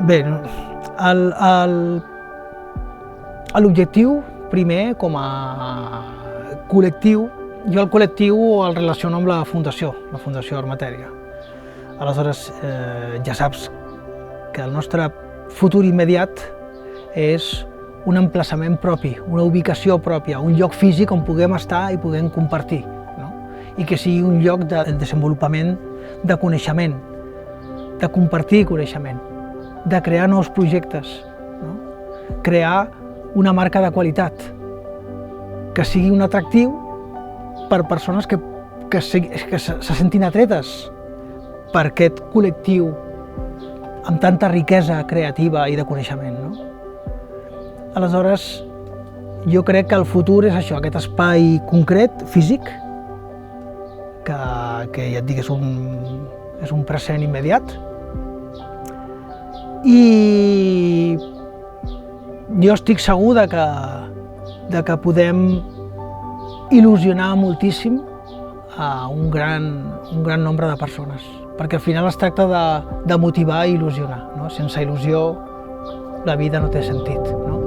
Bé, l'objectiu primer com a col·lectiu, jo el col·lectiu el relaciono amb la Fundació Armatèria. Aleshores, ja saps que el nostre futur immediat és un emplaçament propi, una ubicació pròpia, un lloc físic on puguem estar i puguem compartir, no? I que sigui un lloc de desenvolupament de coneixement, de compartir coneixement, de crear nous projectes, no? Crear una marca de qualitat, que sigui un atractiu per persones que se sentin atretes per aquest col·lectiu amb tanta riquesa creativa i de coneixement, no? Aleshores, jo crec que el futur és això, aquest espai concret, físic, que ja et dic, és un present immediat. I jo estic segur que podem il·lusionar moltíssim a un gran nombre de persones, perquè al final es tracta de motivar i il·lusionar, no? Sense il·lusió la vida no té sentit, no?